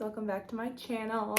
welcome back to my channel.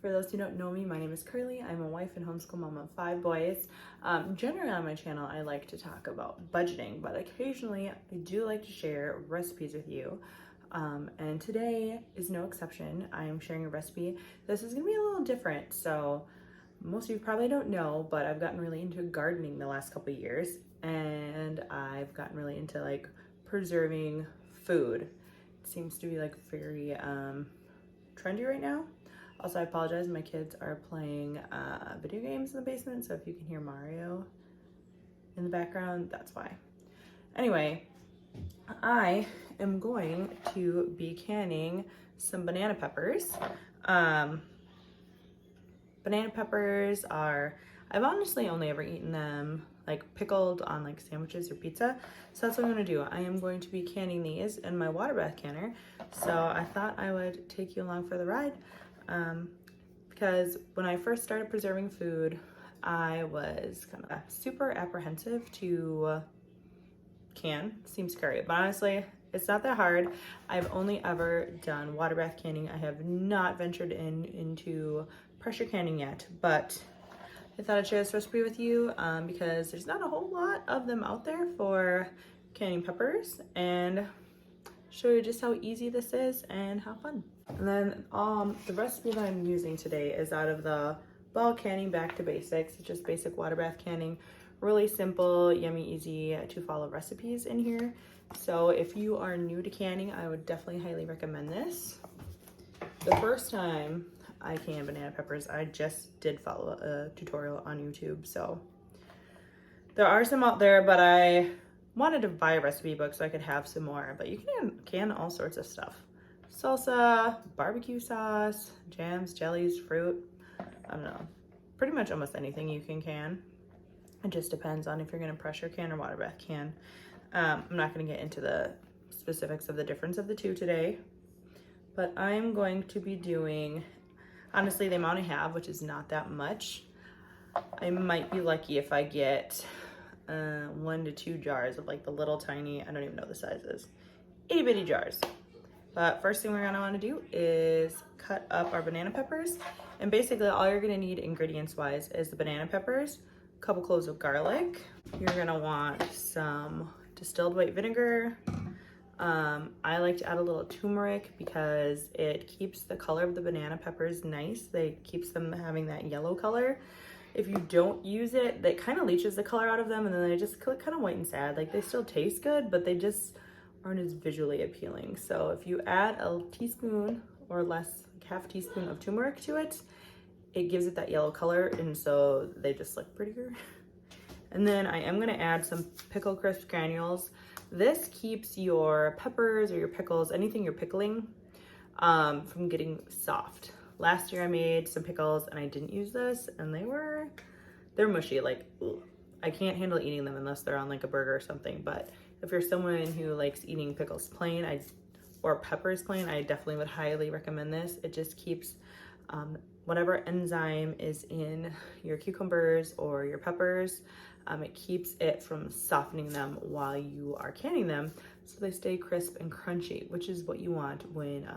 For those who don't know me, my name is Curly. I'm a wife and homeschool mom of 5 boys. Generally on my channel, I like to talk about budgeting, but occasionally I do like to share recipes with you. And today is no exception. I am sharing a recipe. This is gonna be a little different. So most of you probably don't know, but I've gotten really into gardening the last couple of years, and I've gotten really into like preserving food. It seems to be like very trendy right now. Also, I apologize, my kids are playing video games in the basement, so if you can hear Mario in the background, that's why. Anyway, I am going to be canning some banana peppers. Banana peppers are, I've honestly only ever eaten them like pickled on like sandwiches or pizza. So that's what I'm gonna do. I am going to be canning these in my water bath canner. So I thought I would take you along for the ride. Because when I first started preserving food, I was kind of super apprehensive to can. Seems scary, but honestly, it's not that hard. I've only ever done water bath canning. I have not ventured into pressure canning yet, but I thought I'd share this recipe with you because there's not a whole lot of them out there for canning peppers, and show you just how easy this is and how fun. And then the recipe that I'm using today is out of the Ball Canning Back to Basics. It's just basic water bath canning. Really simple, yummy, easy to follow recipes in here. So if you are new to canning, I would definitely highly recommend this. The first time I canned banana peppers, I just did follow a tutorial on YouTube. So there are some out there, but I wanted to buy a recipe book so I could have some more. But you can can all sorts of stuff. Salsa, barbecue sauce, jams, jellies, fruit. I don't know. Pretty much almost anything you can can. It just depends on if you're gonna pressure can or water bath can. I'm not gonna get into the specifics of the difference of the two today, but I'm going to be doing, honestly, the amount I have, which is not that much. I might be lucky if I get 1 to 2 jars of like the little tiny, I don't even know the sizes, itty bitty jars. But first thing we're gonna wanna do is cut up our banana peppers. And basically all you're gonna need ingredients wise is the banana peppers, a couple cloves of garlic. You're gonna want some distilled white vinegar. I like to add a little turmeric because it keeps the color of the banana peppers nice. It keeps them having that yellow color. If you don't use it, that kind of leaches the color out of them, and then they just look kind of white and sad. Like they still taste good, but they just aren't as visually appealing. So if you add a teaspoon or less, like half a teaspoon of turmeric to it, it gives it that yellow color, and so they just look prettier. And then I am gonna add some pickle crisp granules. This keeps your peppers or your pickles, anything you're pickling, from getting soft. Last year I made some pickles and I didn't use this, and they're mushy, like, ugh. I can't handle eating them unless they're on like a burger or something. But if you're someone who likes eating pickles plain, or peppers plain, I definitely would highly recommend this. It just keeps whatever enzyme is in your cucumbers or your peppers, it keeps it from softening them while you are canning them, so they stay crisp and crunchy, which is what you want when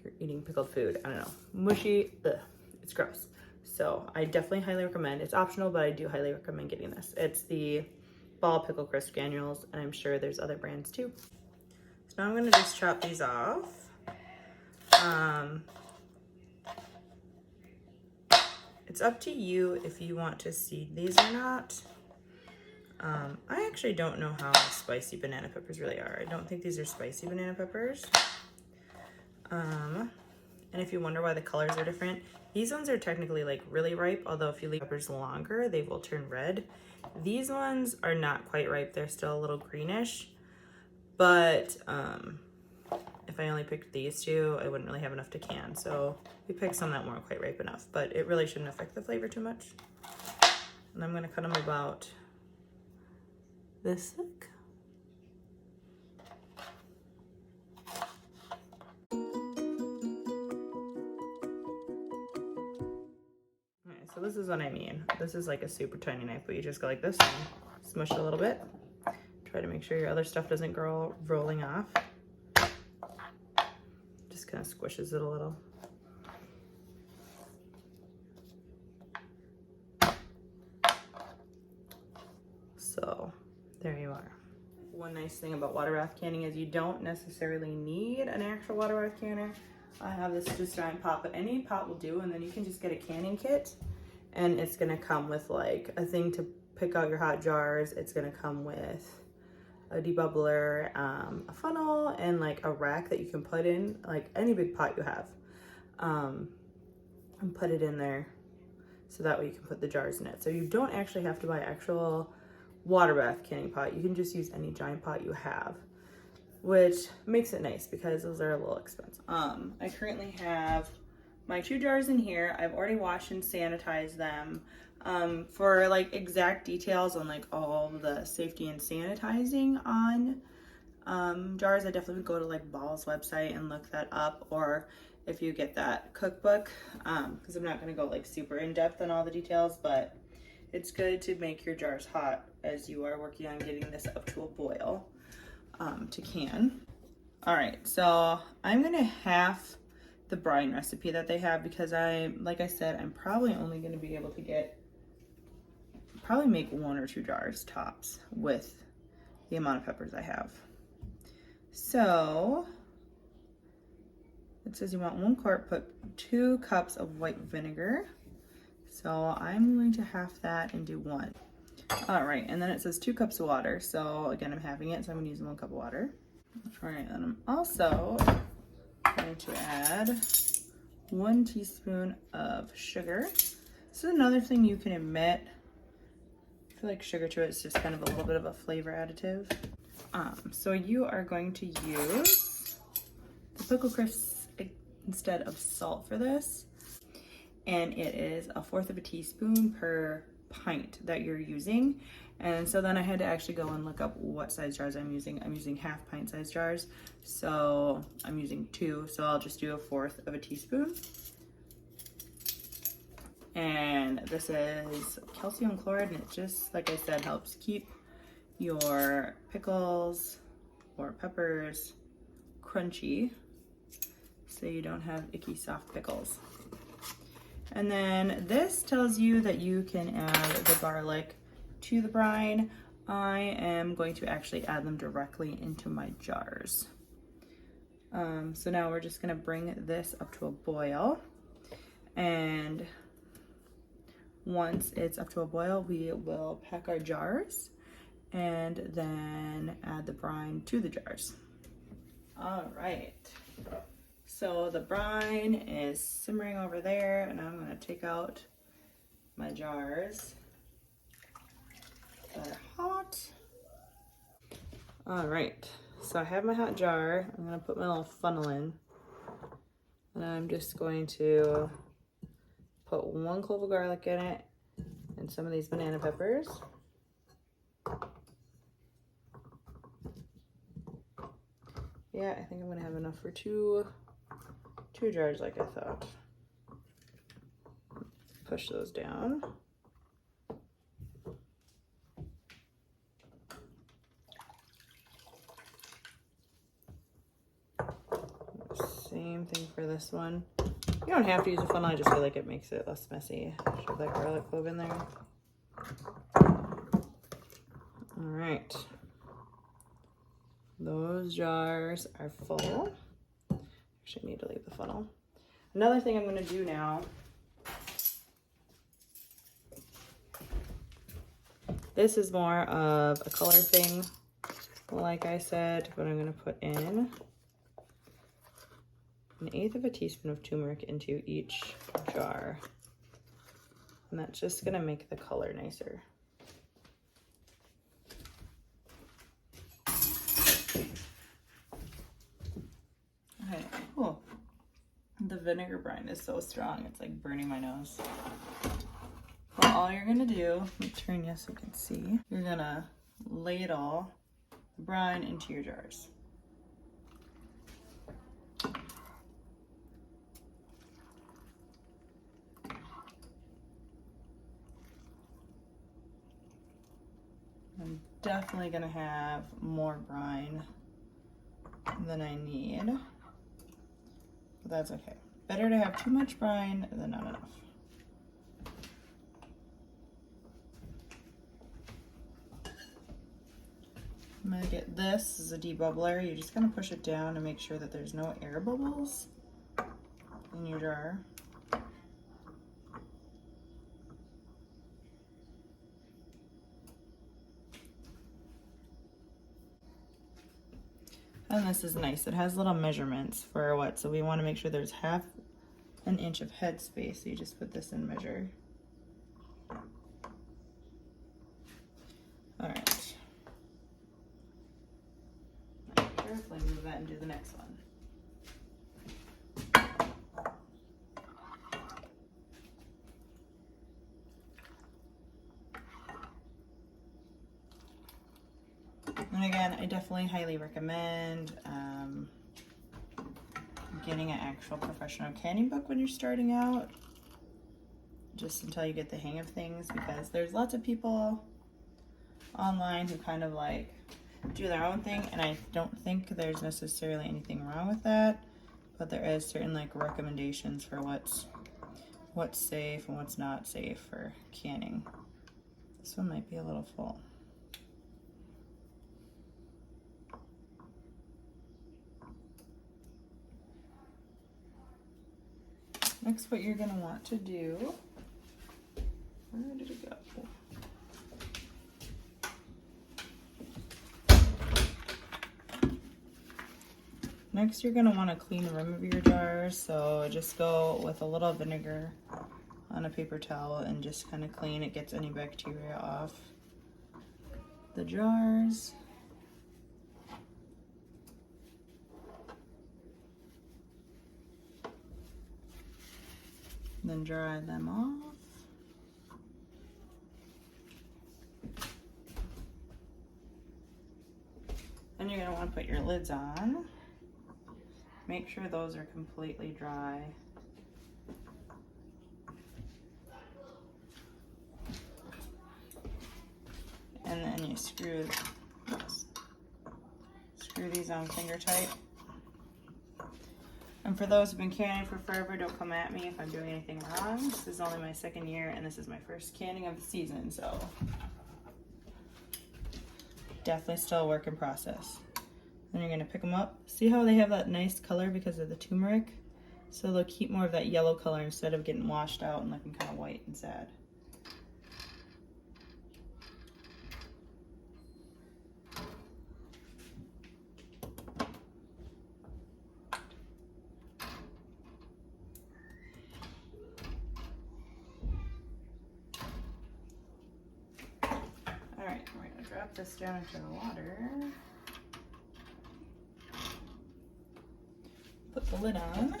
you're eating pickled food. I don't know, mushy, ugh, it's gross. So I definitely highly recommend. It's optional, but I do highly recommend getting this. It's the Ball Pickle Crisp granules, and I'm sure there's other brands too. So now I'm gonna just chop these off. It's up to you if you want to seed these or not. I actually don't know how spicy banana peppers really are. I don't think these are spicy banana peppers. And if you wonder why the colors are different, these ones are technically like really ripe, although if you leave peppers longer, they will turn red. These ones are not quite ripe. They're still a little greenish, but if I only picked these two, I wouldn't really have enough to can. So we picked some that weren't quite ripe enough, but it really shouldn't affect the flavor too much. And I'm gonna cut them about this thick. Okay, so this is what I mean. This is like a super tiny knife, but you just go like this and smush it a little bit. Try to make sure your other stuff doesn't go rolling off. kind of squishes it a little. So there you are. One nice thing about water bath canning is you don't necessarily need an actual water bath canner. I have this just giant pot, but any pot will do, and then you can just get a canning kit, and it's gonna come with like a thing to pick out your hot jars. It's gonna come with a debubbler, a funnel, and like a rack that you can put in like any big pot you have, and put it in there so that way you can put the jars in it. So you don't actually have to buy actual water bath canning pot. You can just use any giant pot you have, which makes it nice because those are a little expensive. I currently have my 2 jars in here. I've already washed and sanitized them. For like exact details on like all the safety and sanitizing on jars, I definitely would go to like Ball's website and look that up, or if you get that cookbook, because I'm not going to go like super in depth on all the details, but it's good to make your jars hot as you are working on getting this up to a boil to can. All right, so I'm gonna half the brine recipe that they have because like I said, I'm probably only gonna be able to probably make 1 or 2 jars tops with the amount of peppers I have. So it says you want 1 quart, put 2 cups of white vinegar. So I'm going to half that and do 1. All right, and then it says 2 cups of water. So again, I'm halving it, so I'm gonna use 1 cup of water. All right, and I'm also going to add 1 teaspoon of sugar. This is another thing you can omit. I feel like sugar to it is just kind of a little bit of a flavor additive. So you are going to use the pickle crisps instead of salt for this. And it is 1/4 teaspoon per pint that you're using. And so then I had to actually go and look up what size jars I'm using. I'm using 1/2 pint size jars. So I'm using 2, so I'll just do 1/4 teaspoon. And this is calcium chloride, and it just, like I said, helps keep your pickles or peppers crunchy so you don't have icky soft pickles. And then this tells you that you can add the garlic to the brine. I am going to actually add them directly into my jars. So now we're just gonna bring this up to a boil. And once it's up to a boil, we will pack our jars and then add the brine to the jars. All right. So the brine is simmering over there, and I'm gonna take out my jars that are hot. All right, so I have my hot jar. I'm gonna put my little funnel in, and I'm just going to put 1 clove of garlic in it and some of these banana peppers. Yeah, I think I'm gonna have enough for two jars like I thought. Push those down. Same thing for this one. You don't have to use a funnel, I just feel like it makes it less messy. Shove that garlic clove in there. All right. Those jars are full. Actually, need to leave the funnel. Another thing I'm gonna do now, this is more of a color thing, like I said, but I'm gonna put in 1/8 teaspoon of turmeric into each jar. And that's just gonna make the color nicer. Okay, cool. The vinegar brine is so strong, it's like burning my nose. Well, all you're gonna do, let me turn you so you can see, you're gonna ladle the brine into your jars. I'm definitely gonna have more brine than I need. but that's okay. Better to have too much brine than not enough. I'm gonna get this as a debubbler. You're just gonna push it down and make sure that there's no air bubbles in your jar. And this is nice. It has little measurements for what, so we want to make sure there's half an inch of head space. So you just put this in measure. All right. Carefully move that and do the next one. And again, I definitely highly recommend getting an actual professional canning book when you're starting out, just until you get the hang of things, because there's lots of people online who kind of like do their own thing, and I don't think there's necessarily anything wrong with that, but there is certain like recommendations for what's safe and what's not safe for canning. This one might be a little full. Next, what you're going to want to do, where did it go? Next, you're going to want to clean the rim of your jars. So just go with a little vinegar on a paper towel and just kind of clean it, gets any bacteria off the jars. Then dry them off. Then you're going to want to put your lids on. Make sure those are completely dry. And then you screw these on finger tight. And for those who've been canning for forever, don't come at me if I'm doing anything wrong. This is only my second year, and this is my first canning of the season, so definitely still a work in process. Then you're gonna pick them up. See how they have that nice color because of the turmeric? So they'll keep more of that yellow color instead of getting washed out and looking kind of white and sad. Alright, we're gonna drop this down into the water. Put the lid on.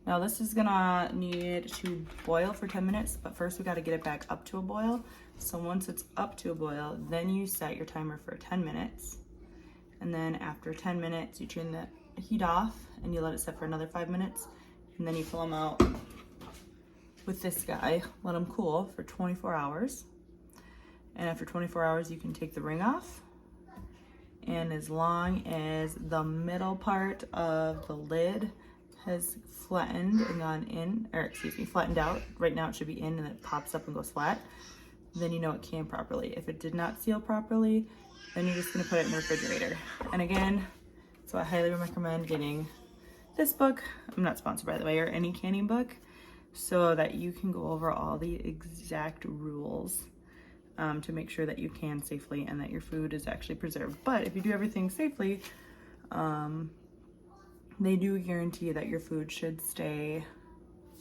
Now this is gonna need to boil for 10 minutes, but first we gotta get it back up to a boil. So once it's up to a boil, then you set your timer for 10 minutes. And then after 10 minutes, you turn the heat off and you let it set for another 5 minutes. And then you pull them out with this guy, let them cool for 24 hours. And after 24 hours, you can take the ring off. And as long as the middle part of the lid has flattened and gone in, or excuse me, flattened out, right now it should be in and it pops up and goes flat, then you know it canned properly. If it did not seal properly, then you're just gonna put it in the refrigerator. And again, so I highly recommend getting this book, I'm not sponsored by the way, or any canning book, so that you can go over all the exact rules to make sure that you can safely and that your food is actually preserved. But if you do everything safely, they do guarantee that your food should stay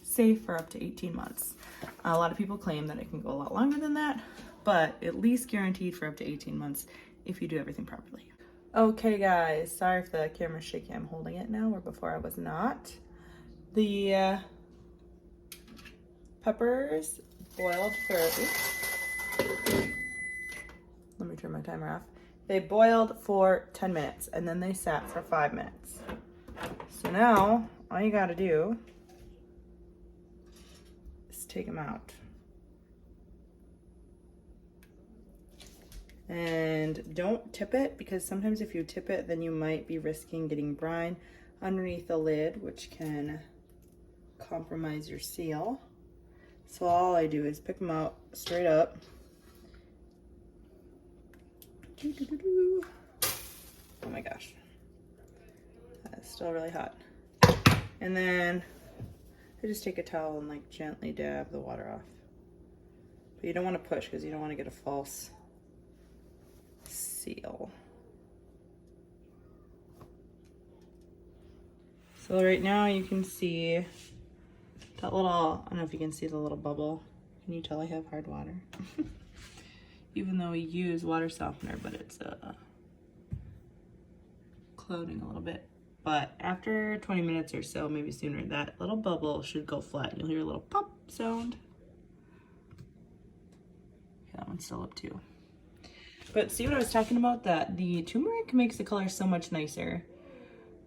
safe for up to 18 months. A lot of people claim that it can go a lot longer than that, but at least guaranteed for up to 18 months if you do everything properly. Okay guys, sorry if the camera's shaky, I'm holding it now, where before I was not. The peppers boiled for, let me turn my timer off. They boiled for 10 minutes and then they sat for 5 minutes. So now all you gotta do is take them out. And don't tip it, because sometimes if you tip it, then you might be risking getting brine. underneath the lid, which can compromise your seal. So all I do is pick them out straight up. Oh my gosh, that is still really hot. And then I just take a towel and like gently dab the water off. But you don't want to push because you don't want to get a false seal. So right now you can see that little, I don't know if you can see the little bubble. Can you tell I have hard water? Even though we use water softener, but it's clouding a little bit. But after 20 minutes or so, maybe sooner, that little bubble should go flat. You'll hear a little pop sound. That one's still up too. But see what I was talking about? That the turmeric makes the color so much nicer.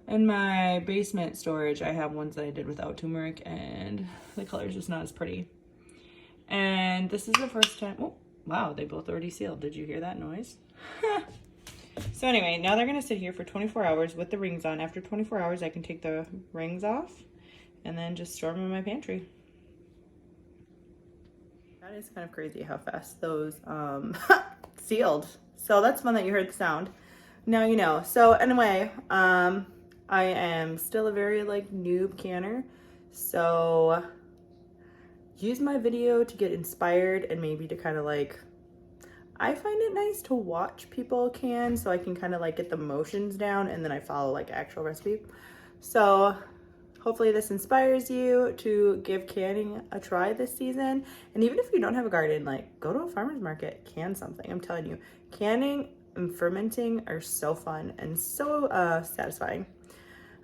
In my basement storage, I have ones that I did without turmeric, and the color is just not as pretty. And this is the first time. Oh, wow, they both already sealed. Did you hear that noise? So anyway, now they're gonna sit here for 24 hours with the rings on. After 24 hours, I can take the rings off and then just store them in my pantry. That is kind of crazy how fast those sealed. So that's fun that you heard the sound. Now you know. So anyway, I am still a very like noob canner. So use my video to get inspired and maybe to kind of like, I find it nice to watch people can so I can kind of like get the motions down and then I follow like actual recipe. So hopefully this inspires you to give canning a try this season. And even if you don't have a garden, like go to a farmer's market, can something. I'm telling you, canning and fermenting are so fun and so satisfying.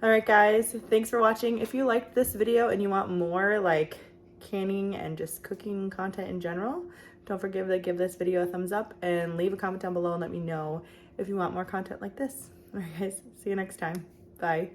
All right, guys, thanks for watching. If you liked this video and you want more like canning and just cooking content in general, don't forget to give this video a thumbs up and leave a comment down below and let me know if you want more content like this. All right, guys, see you next time. Bye.